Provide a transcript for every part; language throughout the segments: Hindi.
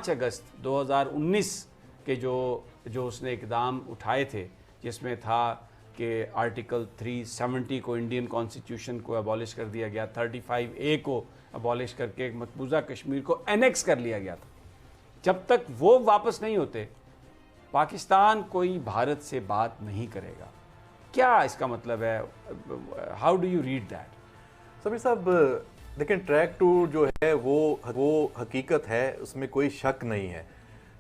अगस्त 2019 के जो उसने इकदाम उठाए थे, जिसमें था कि आर्टिकल 370 को इंडियन कॉन्स्टिट्यूशन को अबॉलिश कर दिया गया, 35A को अबॉलिश करके मकबूजा कश्मीर को एनेक्स कर लिया गया था। जब तक वो वापस नहीं होते पाकिस्तान कोई भारत से बात नहीं करेगा। क्या इसका मतलब है? How do you read that? Sameer साहब लेकिन ट्रैक 2 जो है वो हकीकत है, उसमें कोई शक नहीं है।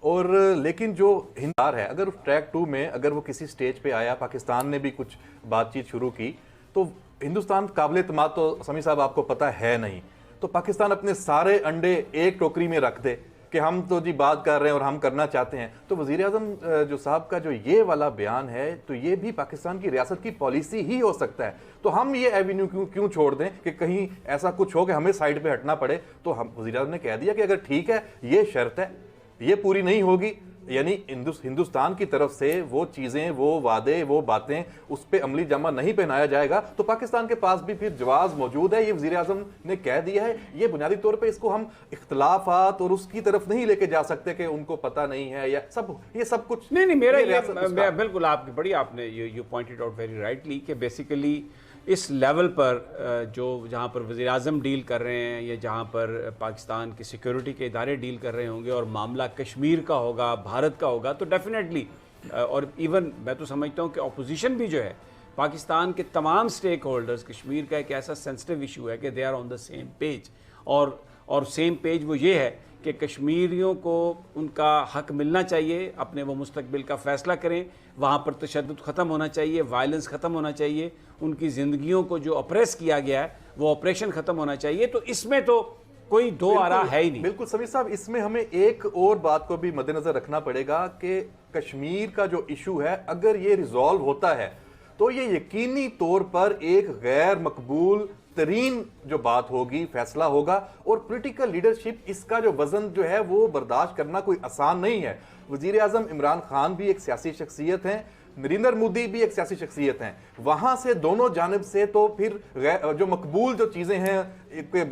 और लेकिन जो हिंदुस्तान है, अगर उस ट्रैक 2 में अगर वो किसी स्टेज पे आया, पाकिस्तान ने भी कुछ बातचीत शुरू की, तो हिंदुस्तान काबिल एतमाद तो समीर साहब आपको पता है नहीं। तो पाकिस्तान अपने सारे अंडे एक टोकरी में रख दे कि हम तो जी बात कर रहे हैं और हम करना चाहते हैं। तो वज़ीर आज़म जो साहब का जो ये वाला बयान है, तो ये भी पाकिस्तान की रियासत की पॉलिसी ही हो सकता है। तो हम ये एवेन्यू क्यों छोड़ दें कि कहीं ऐसा कुछ हो कि हमें साइड पे हटना पड़े। तो हम वज़ीर आज़म ने कह दिया कि अगर ठीक है, ये शर्त है, ये पूरी नहीं होगी, यानी हिंदुस्तान की तरफ से वो चीज़ें, वो वादे, वो बातें, उस पर अमली जामा नहीं पहनाया जाएगा, तो पाकिस्तान के पास भी फिर जवाब मौजूद है। ये वज़ीर आज़म ने कह दिया है। ये बुनियादी तौर पे इसको हम इख्तलाफात और उसकी तरफ नहीं लेके जा सकते कि उनको पता नहीं है या ये सब कुछ नहीं। मेरा बिल्कुल आपकी बड़ी आपने you pointed out very rightly कि बेसिकली इस लेवल पर जो जहाँ पर वज़ीर आज़म डील कर रहे हैं या जहाँ पर पाकिस्तान की सिक्योरिटी के इदारे डील कर रहे होंगे और मामला कश्मीर का होगा, भारत का होगा, तो डेफिनेटली और इवन मैं तो समझता हूँ कि अपोजिशन भी जो है, पाकिस्तान के तमाम स्टेक होल्डर्स, कश्मीर का एक ऐसा सेंसिटिव इशू है कि they are on the same page. और सेम पेज वो ये है कि कश्मीरियों को उनका हक मिलना चाहिए, अपने वो मुस्तकबिल का फ़ैसला करें, वहाँ पर तशद्दुद ख़त्म होना चाहिए, वायलेंस ख़त्म होना चाहिए, उनकी ज़िंदगियों को जो ऑपरेस किया गया है वो ऑपरेशन ख़त्म होना चाहिए। तो इसमें तो कोई दो आरा है ही नहीं। बिल्कुल समीर साहब, इसमें हमें एक और बात को भी मद्देनज़र रखना पड़ेगा कि कश्मीर का जो इशू है, अगर ये रिजॉल्व होता है तो ये यकीनी तौर पर एक गैर मकबूल तरीन जो बात होगी, फैसला होगा। और पॉलिटिकल लीडरशिप इसका जो वजन जो है वो बर्दाश्त करना कोई आसान नहीं है। वजीर आजम इमरान खान भी एक सियासी शख्सियत हैं, नरेंद्र मोदी भी एक सियासी शख्सियत हैं। वहां से दोनों जानिब से तो फिर जो मकबूल जो चीजें हैं,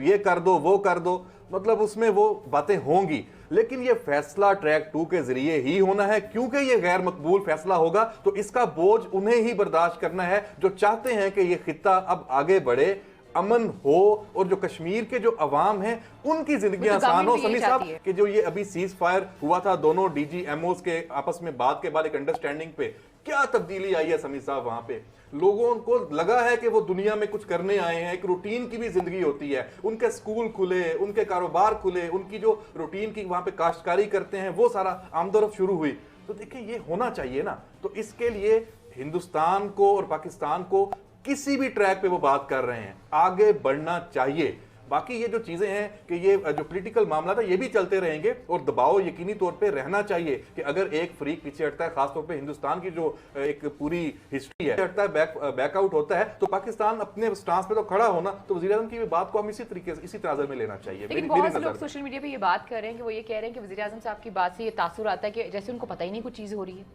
ये कर दो वो कर दो, मतलब उसमें वो बातें होंगी। लेकिन ये फैसला ट्रैक 2 के जरिए ही होना है, क्योंकि ये गैर मकबूल फैसला होगा तो इसका बोझ उन्हें ही बर्दाश्त करना है जो चाहते हैं कि ये खित्ता अब आगे बढ़े, अमन हो और जो कश्मीर के जो अवाम हैं उनकी जिंदगी आसान हो। समीर साहब कि जो ये अभी सीज फायर हुआ था दोनों डीजीएमओस के आपस में बात के बाद एक अंडरस्टैंडिंग पे, क्या तब्दीली आई है समीर साहब? वहां पे लोगों को लगा है कि वो दुनिया में कुछ करने आए हैं। एक रूटीन की भी जिंदगी होती है, उनके स्कूल खुले, उनके कारोबार खुले, उनकी जो रूटीन की वहां पे काश्तकारी करते हैं वो सारा आमदोरफ्त शुरू हुई। तो देखिए ये होना चाहिए ना। तो इसके लिए हिंदुस्तान को और पाकिस्तान को किसी भी ट्रैक पे वो बात कर रहे हैं, आगे बढ़ना चाहिए। बाकी ये जो चीजें हैं कि ये जो पॉलिटिकल मामला था ये भी चलते रहेंगे और दबाव यकीनी तौर पे रहना चाहिए कि अगर एक फ्रीक पीछे हटता है, खासतौर पे हिंदुस्तान की जो एक पूरी हिस्ट्री है हटता है, बैकआउट होता है, तो पाकिस्तान अपने स्टांस पे तो खड़ा होना। तो वज़ीर आज़म की बात को हम इसी तरीके से, इसी तराजर में लेना चाहिए। लेकिन बहुत से लोग सोशल मीडिया पे ये बात कर रहे हैं कि वो ये कह रहे हैं कि वज़ीर आज़म साहब की बात से ये तासुर आता है कि जैसे उनको पता ही नहीं कुछ चीज़ हो रही है।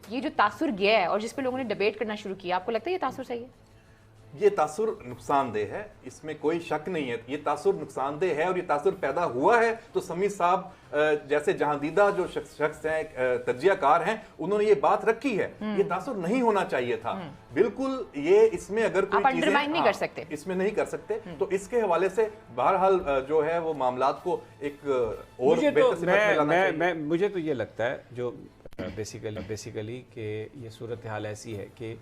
ये जो तासुर गया है और जिस पे लोगों ने डिबेट करना शुरू किया, आपको लगता है ये तासुर सही है? ये तासुर नुकसानदेह है, इसमें कोई शक नहीं है। ये तासुर नुकसानदेह है और ये तासुर पैदा हुआ है तो समीर साहब जैसे जहांदीदा जो शख्स हैं, तज्जियाकार हैं, उन्होंने ये बात रखी है। ये तासुर नहीं होना चाहिए था बिल्कुल। ये इसमें अगर कोई चीजें नहीं कर सकते, इसमें नहीं कर सकते, तो इसके हवाले से बहरहाल जो है वो मामलात को एक और मुझे तो ये लगता है जो बेसिकली कि ये सूरत हाल ऐसी है कि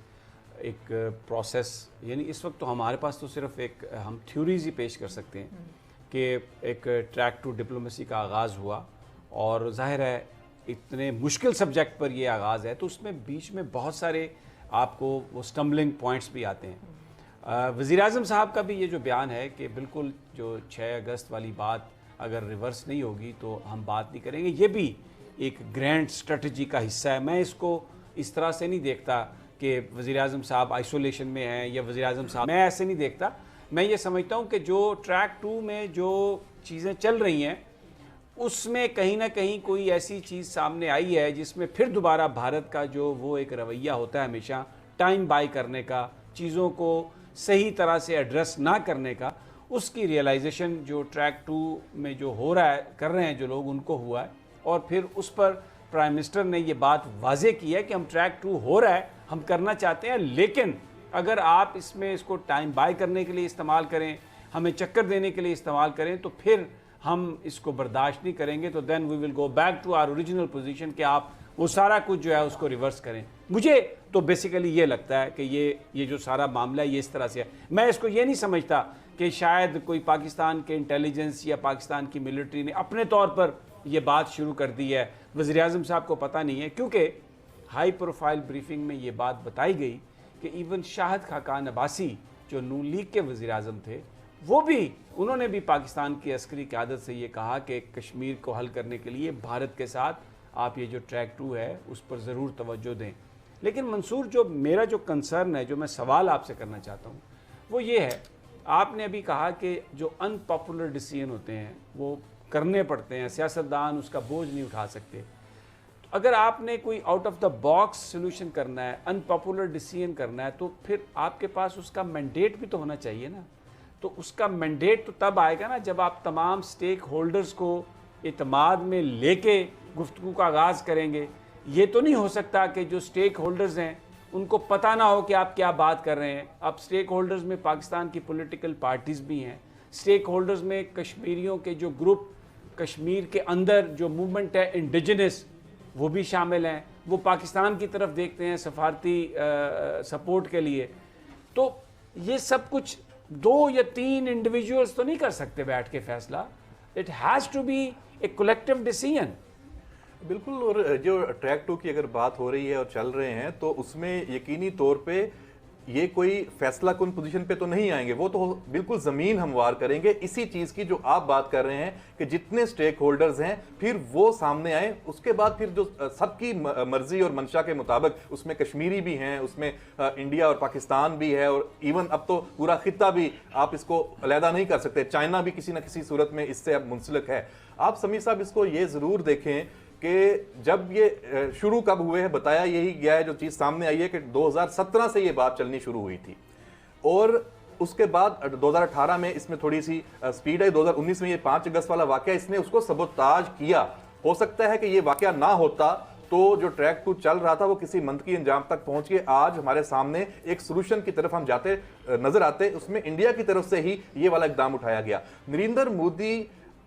एक प्रोसेस, यानी इस वक्त तो हमारे पास तो सिर्फ एक हम थ्योरीज ही पेश कर सकते हैं कि एक ट्रैक 2 डिप्लोमेसी का आगाज़ हुआ और जाहिर है इतने मुश्किल सब्जेक्ट पर ये आगाज़ है तो उसमें बीच में बहुत सारे आपको वो स्टम्बलिंग पॉइंट्स भी आते हैं। वज़ीर आज़म साहब का भी ये जो बयान है कि बिल्कुल जो 6 अगस्त वाली बात अगर रिवर्स नहीं होगी तो हम बात नहीं करेंगे, ये भी एक ग्रैंड स्ट्रेटजी का हिस्सा है। मैं इसको इस तरह से नहीं देखता कि वज़ीर आज़म साहब आइसोलेशन में हैं या वज़ीर आज़म साहब, मैं ऐसे नहीं देखता। मैं ये समझता हूँ कि जो ट्रैक 2 में जो चीज़ें चल रही हैं उसमें कहीं ना कहीं कोई ऐसी चीज़ सामने आई है जिसमें फिर दोबारा भारत का जो वो एक रवैया होता है हमेशा टाइम बाय करने का, चीज़ों को सही तरह से एड्रेस ना करने का, उसकी रियलाइजेशन जो ट्रैक 2 में जो हो रहा है, कर रहे हैं जो लोग, उनको हुआ है। और फिर उस पर प्राइम मिनिस्टर ने ये बात वाजे की है कि हम ट्रैक 2 हो रहा है, हम करना चाहते हैं, लेकिन अगर आप इसमें इसको टाइम बाय करने के लिए इस्तेमाल करें, हमें चक्कर देने के लिए इस्तेमाल करें, तो फिर हम इसको बर्दाश्त नहीं करेंगे। तो then we will go back to our original position कि आप वो सारा कुछ जो है उसको रिवर्स करें। मुझे तो बेसिकली ये लगता है कि ये जो सारा मामला है ये इस तरह से है। मैं इसको ये नहीं समझता कि शायद कोई पाकिस्तान के इंटेलिजेंस या पाकिस्तान की मिलिट्री ने अपने तौर पर ये बात शुरू कर दी है। वज़ीर-ए-आज़म साहब को पता नहीं है, क्योंकि हाई प्रोफाइल ब्रीफिंग में ये बात बताई गई कि इवन शाहिद खाकान अब्बासी जो नून लीग के वज़ीर-ए-आज़म थे, वो भी, उन्होंने भी पाकिस्तान की अस्करी क़यादत से ये कहा कि कश्मीर को हल करने के लिए भारत के साथ आप ये जो ट्रैक 2 है उस पर ज़रूर तवज्जो दें। लेकिन मंसूर, जो मेरा जो कंसर्न है, जो मैं सवाल आपसे करना चाहता हूँ, वो ये है, आपने अभी कहा कि जो अनपॉपुलर डिसीजन होते हैं वो करने पड़ते हैं, सियासतदान उसका बोझ नहीं उठा सकते। तो अगर आपने कोई out of the box solution करना है, अनपॉपुलर डिसीजन करना है, तो फिर आपके पास उसका मैंडेट भी तो होना चाहिए ना। तो उसका मैंडेट तो तब आएगा ना जब आप तमाम स्टेक होल्डर्स को इत्माद में लेके गुफ्तगू का आगाज़ करेंगे। ये तो नहीं हो सकता कि जो स्टेक होल्डर्स हैं उनको पता ना हो कि आप क्या बात कर रहे हैं। अब स्टेक होल्डर्स में पाकिस्तान की पॉलिटिकल पार्टीज़ भी हैं, स्टेक होल्डर्स में कश्मीरियों के जो ग्रुप, कश्मीर के अंदर जो मूवमेंट है इंडिजिनस, वो भी शामिल हैं। वो पाकिस्तान की तरफ देखते हैं सफारती सपोर्ट के लिए। तो ये सब कुछ 2 या 3 इंडिविजुअल्स तो नहीं कर सकते बैठ के फैसला। It has to be a collective decision. बिल्कुल। और जो ट्रैक 2 की अगर बात हो रही है और चल रहे हैं, तो उसमें यकीनी तौर पे ये कोई फैसला कुन पोजीशन पे तो नहीं आएंगे, वो तो बिल्कुल ज़मीन हमवार करेंगे इसी चीज़ की जो आप बात कर रहे हैं कि जितने स्टेक होल्डर्स हैं फिर वो सामने आए। उसके बाद फिर जो सबकी मर्जी और मंशा के मुताबिक, उसमें कश्मीरी भी हैं, उसमें इंडिया और पाकिस्तान भी है, और इवन अब तो पूरा खित्ता भी, आप इसको अलहदा नहीं कर सकते, चाइना भी किसी न किसी सूरत में इससे अब मुंसलिक है। आप समीर साहब इसको ये ज़रूर देखें कि जब ये शुरू कब हुए हैं, बताया यही गया है, जो चीज़ सामने आई है कि 2017 से ये बात चलनी शुरू हुई थी, और उसके बाद 2018 में इसमें थोड़ी सी स्पीड है। 2019 में ये 5 अगस्त वाला वाकया, इसने उसको सबोताज किया। हो सकता है कि ये वाकया ना होता तो जो ट्रैक 2 चल रहा था वो किसी मंतकी अंजाम तक पहुंच के आज हमारे सामने एक सोल्यूशन की तरफ हम जाते नजर आते। उसमें इंडिया की तरफ से ही ये वाला इकदाम उठाया गया। नरेंद्र मोदी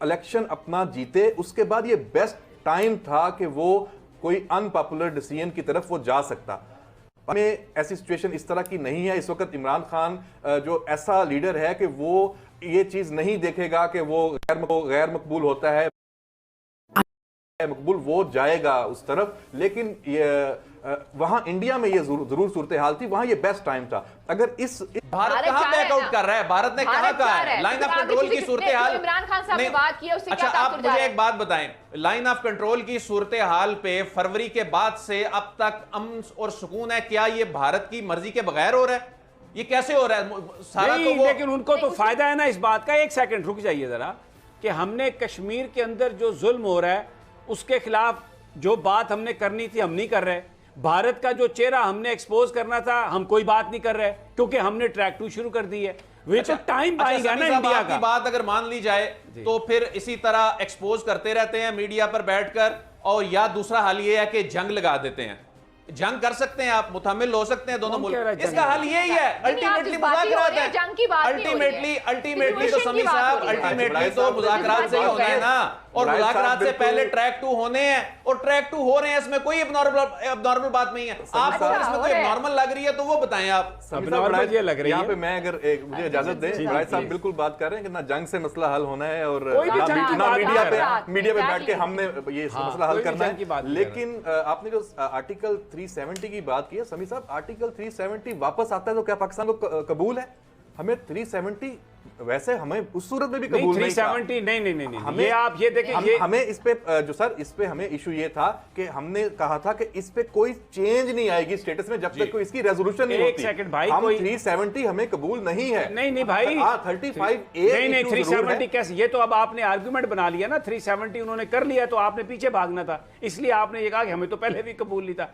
इलेक्शन अपना जीते, उसके बाद ये बेस्ट टाइम था कि वो कोई अनपॉपुलर डिसीजन की तरफ वो जा सकता। हमें ऐसी सिचुएशन इस तरह की नहीं है। इस वक्त इमरान खान जो ऐसा लीडर है कि वो ये चीज नहीं देखेगा कि वो गैर मकबूल होता है, मकबूल वो जाएगा उस तरफ। लेकिन वहां इंडिया में ये जरूर सूरत हाल थी, वहां ये बेस्ट टाइम था। अगर इस भारत कहां बैकआउट कर रहा है, भारत ने कहा है लाइन ऑफ कंट्रोल की सूरत हाल, इमरान खान साहब ने बात की, उससे अच्छा क्या आप मुझे एक बात बताएं, लाइन ऑफ कंट्रोल की सूरत हाल पे फरवरी के बाद से अब तक अमन और सुकून है? क्या ये भारत की मर्जी के बगैर हो रहा है? ये कैसे हो रहा है सारा? नहीं, तो लेकिन उनको तो फायदा है ना इस बात का। एक सेकंड रुक जाइए जरा, कि हमने कश्मीर के अंदर जो जुल्म हो रहा है उसके खिलाफ जो बात हमने करनी थी हम नहीं कर रहे। भारत का जो चेहरा हमने एक्सपोज करना था हम कोई बात नहीं कर रहे, क्योंकि हमने ट्रैक 2 शुरू कर दी है। वे तो टाइम आएगा ना इंडिया का। बात अगर मान ली जाए तो फिर इसी तरह एक्सपोज करते रहते हैं मीडिया पर बैठकर, और या दूसरा हाल ये है कि जंग लगा देते हैं। जंग कर सकते हैं, आप मुतहम्मिल हो सकते हैं दोनों मुल्क। इसका हल यही है, अल्टीमेटली मुज़ाकरात है। अल्टीमेटली तो समी साहब, अल्टीमेटली तो मुज़ाकरात से ही होना है ना, और मुज़ाकरात से पहले ट्रैक 2 होने हैं, और ट्रैक 2 हो रहे हैं। इसमें कोई अबनॉर्मल बात नहीं है। आपको अगर इसमें कोई अबनॉर्मल लग रही है तो वो बताएं आप। अबनॉर्मल ये लग रही है। यहाँ पे मैं अगर मुझे इजाजत दें, राय साहब बिल्कुल बात कर रहे हैं कि ना जंग से मसला हल होना है, और ना मीडिया पे बैठ के हमने ये मसला हल करना है। लेकिन आपने जो आर्टिकल 370 की बात की है समी साहब, आर्टिकल 370 वापस आता है तो क्या पाकिस्तान को कबूल है? हमें 370 वैसे हमें उस सूरत में भी कबूल नहीं, 370 नहीं, ये आप ये देखें, हमें इस पे जो सर इस पे हमें इशू ये था कि हमने कहा था कि इस पे कोई चेंज नहीं आएगी स्टेटस में जब तक कोई इसकी रेजोल्यूशन नहीं होती। सेकंड भाई, हम 370 हमें कबूल नहीं है। नहीं भाई, 35 नहीं 370 कैसे? ये तो अब आपने आर्गुमेंट बना लिया ना। 370 उन्होंने कर लिया तो आपने पीछे भागना था, इसलिए आपने ये कहा कि हमें तो पहले भी कबूल नहीं था।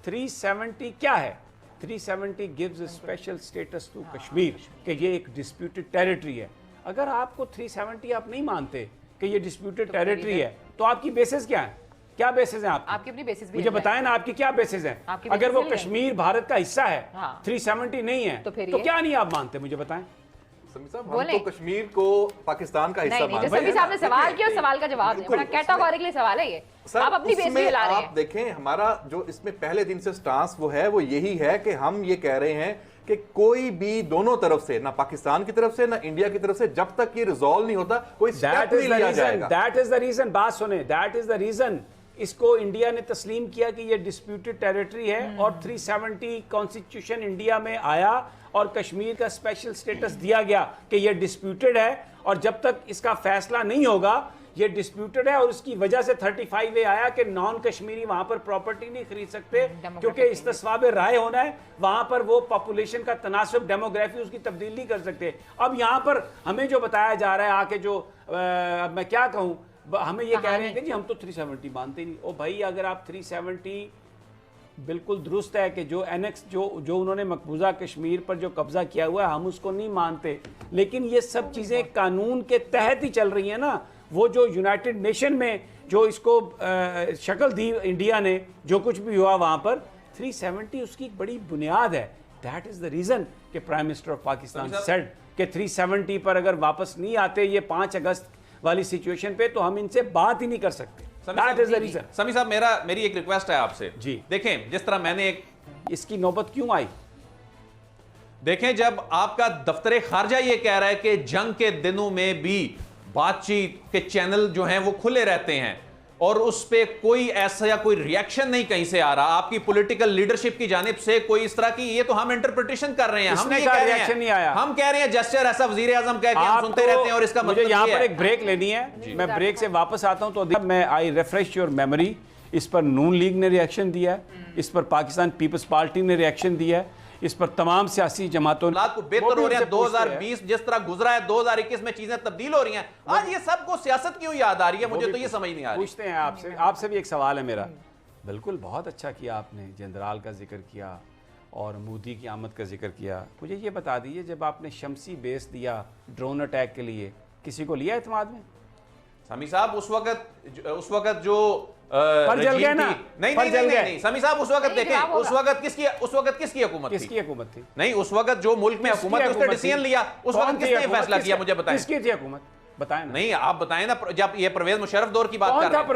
370 क्या है? 370 gives special status to Kashmir कि ये एक डिस्प्यूटेड टेरिटरी है। अगर आपको 370 आप नहीं मानते कि ये डिस्प्यूटेड टेरिटरी है तो आपकी बेसिस क्या है? क्या बेसिस है आपकी अपनी बेसिस भी मुझे बताएं ना, आपकी क्या बेसिस है? अगर वो कश्मीर भारत का हिस्सा है, 370 नहीं है तो क्या नहीं आप मानते? मुझे बताएं। समीर साहब, हम तो कश्मीर को पाकिस्तान का हिस्सा मानते हैं। समीर साहब ने सवाल किया, सवाल का जवाब दें। बड़ा कैटेगोरिकली सवाल है ये। आप अपनी बेस पे ला रहे हैं। आप देखें, हमारा जो इसमें पहले दिन से स्टांस वो है, वो यही है कि हम ये कह रहे हैं कि कोई भी दोनों तरफ से, ना पाकिस्तान की तरफ से ना इंडिया की तरफ से, जब तक ये रिजॉल्व नहीं होता कोई स्टेप नहीं लिया जाएगा। दैट इज द रीजन, बात सुने, दैट इज द रीजन इसको इंडिया ने तस्लीम किया कि ये डिस्प्यूटेड टेरिटरी है और 370 कॉन्स्टिट्यूशन इंडिया में आया और कश्मीर का स्पेशल स्टेटस दिया गया कि ये डिस्प्यूटेड है और जब तक इसका फैसला नहीं होगा ये डिस्प्यूटेड है। और उसकी वजह से 35A आया कि नॉन कश्मीरी वहां पर प्रॉपर्टी नहीं खरीद सकते क्योंकि इस्तिस्वाब राय होना है, वहां पर वो पॉपुलेशन का तनासब, डेमोग्राफी उसकी तब्दील नहीं कर सकते। अब यहां पर हमें जो बताया जा रहा है आके जो मैं क्या कहूं, हमें ये कह रहे हैं कि जी हम तो 370 मानते नहीं। ओ भाई, अगर आप 370 बिल्कुल दुरुस्त है कि जो एनेक्स जो उन्होंने मकबूजा कश्मीर पर जो कब्जा किया हुआ है हम उसको नहीं मानते, लेकिन ये सब चीज़ें कानून के तहत ही चल रही हैं ना। वो जो यूनाइटेड नेशन में जो इसको शक्ल दी इंडिया ने, जो कुछ भी हुआ वहाँ पर 370 उसकी एक बड़ी बुनियाद है। दैट इज़ द रीज़न कि prime minister of Pakistan said कि 370 पर अगर वापस नहीं आते ये 5 अगस्त वाली सिचुएशन पे तो हम इनसे बात ही नहीं कर सकते। That is the reason. समी साहब, मेरी एक रिक्वेस्ट है आपसे जी। देखें, जिस तरह मैंने इसकी नौबत क्यों आई, देखें जब आपका दफ्तर खारजा ये कह रहा है कि जंग के दिनों में भी बातचीत के चैनल जो हैं वो खुले रहते हैं और उस पे कोई ऐसा या कोई रिएक्शन नहीं कहीं से आ रहा, आपकी पॉलिटिकल लीडरशिप की जानिब से कोई इस तरह की, ये तो हम इंटरप्रिटेशन कर रहे हैं, हम नहीं कह रहे हैं, नहीं आया। हम कह रहे हैं जेस्चर ऐसा वजीर आजम कह के हम सुनते रहते हैं और इसका मुझे यहाँ पर एक ब्रेक लेनी है, मैं ब्रेक से वापस आता हूँ। तो मैं आई रिफ्रेश योर मेमोरी, इस पर नून लीग ने रिएक्शन दिया है, इस पर पाकिस्तान पीपल्स पार्टी ने रिएक्शन दिया है, इस पर तमाम सियासी जमातों को बेहतर हो रहे हैं। 2020 जिस तरह गुजरा है, 2021 में चीजें तब्दील हो रही हैं, आज ये सबको सियासत क्यों याद आ रही है, मुझे तो ये समझ नहीं आ रही। पूछते हैं आपसे भी एक सवाल है मेरा। बिल्कुल, बहुत अच्छा किया आपने, जनरल का जिक्र किया और मोदी की आमद का जिक्र किया। मुझे ये बता दीजिए, जब आपने शमसी बेस दिया ड्रोन अटैक के लिए, किसी को लिया एतमाद में? समी साहब, उस वक्त जो पर जल गया ना, नहीं समी साहब, उस वक्त देखें, उस वक्त किसकी हुकूमत थी? नहीं, उस वक्त जो मुल्क में हुकूमत है उसने डिसीजन लिया, उस वक्त किसने फैसला किया, मुझे बताएं। किसकी थी हुकूमत, बताएं ना। नहीं, आप बताएं ना। जब ये परवेज मुशर्रफ दौर की बात कर रहे हैं,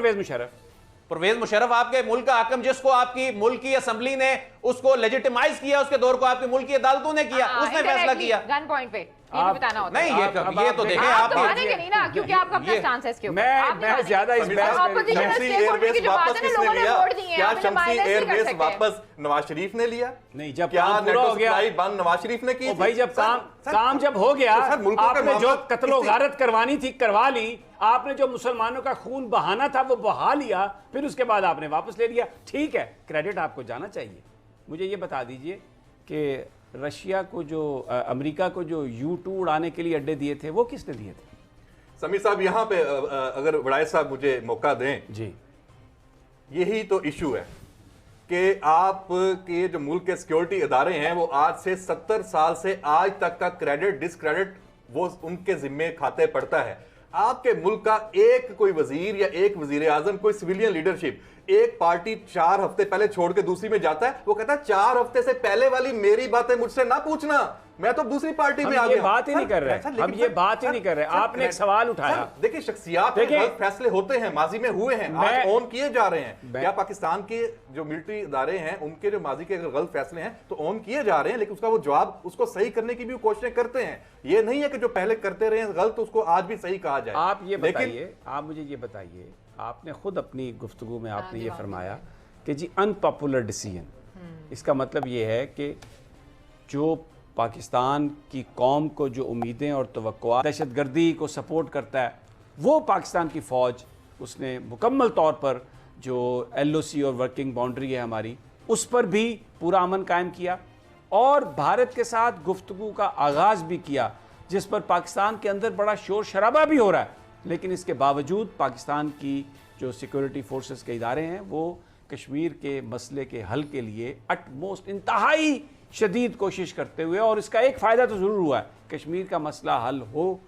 परवेज मुशर्रफ आपके मुल्क का हाकिम, जिसको आपकी मुल्क की असेंबली ने उसको लेजिटिमाइज किया, उसके दौर को आपकी मुल्क की अदालतों ने किया, उसने फैसला किया। गन पॉइंट पे ये भी बताना होता है। नहीं, ये तो देखें, आप तो मानेंगे नहीं ना, क्योंकि आपका अपना स्टांस है इसके ऊपर। मैं ज्यादा इस शमसी एयरबेस वापस किसने लिया? क्या शमसी एयरबेस वापस नवाज शरीफ ने लिया? नहीं, जब क्या पूरा हो गया बंद नवाज शरीफ ने की? भाई, जब काम जब हो गया, आपने जो कत्लो गारत करवानी थी करवा ली, आपने जो मुसलमानों का खून बहाना था वो बहा लिया, फिर उसके बाद आपने वापस ले लिया। ठीक है, क्रेडिट आपको जाना चाहिए। मुझे ये बता दीजिए कि रशिया को जो अमेरिका को जो U-2 उड़ाने के लिए अड्डे दिए थे वो किसने दिए थे? समीर साहब, यहाँ पे अगर वड़ाई साहब मुझे मौका दें जी, यही तो इशू है कि आप के जो मुल्क के सिक्योरिटी इदारे हैं वो आज से 70 साल से आज तक का क्रेडिट डिसक्रेडिट वो उनके जिम्मे खाते पड़ता है। आपके मुल्क का एक कोई वजीर या एक वजीर आजम, कोई सिविलियन लीडरशिप, एक पार्टी 4 हफ्ते पहले छोड़ के दूसरी में जाता है, वो कहता है 4 हफ्ते से पहले वाली मेरी बातें मुझसे ना पूछना, मैं तो दूसरी पार्टी में आ गया। बात ही नहीं कर रहे, हम ये बात ही नहीं कर रहे। आपने एक सवाल उठाया। देखिए, शख्सियात के गलत फैसले होते हैं, माजी में हुए हैं, आज ऑन किए जा रहे हैं। क्या पाकिस्तान के जो मिलिट्री इदारे हैं उनके जो माजी के गलत फैसले हैं तो ऑन किए जा रहे हैं, लेकिन उसका वो जवाब, उसको सही करने की भी कोशिशें करते हैं। ये नहीं है कि जो पहले करते रहे गलत उसको आज भी सही कहा जाए। आप ये बताइए, आप मुझे ये बताइए, आपने खुद अपनी गुफ्तगू में आपने ये फरमाया कि जी अनपॉपुलर डिसीजन, इसका मतलब ये है कि जो पाकिस्तान की कौम को जो उम्मीदें और तवक्कुआत दहशतगर्दी को सपोर्ट करता है, वो पाकिस्तान की फ़ौज उसने मुकम्मल तौर पर जो LOC और वर्किंग बाउंड्री है हमारी, उस पर भी पूरा अमन कायम किया और भारत के साथ गुफ्तगू का आगाज़ भी किया, जिस पर पाकिस्तान के अंदर बड़ा शोर शराबा भी हो रहा है। लेकिन इसके बावजूद पाकिस्तान की जो सिक्योरिटी फोर्सेस के इदारे हैं वो कश्मीर के मसले के हल के लिए अटमोस्ट इंतहाई शदीद कोशिश करते हुए, और इसका एक फ़ायदा तो ज़रूर हुआ है, कश्मीर का मसला हल हो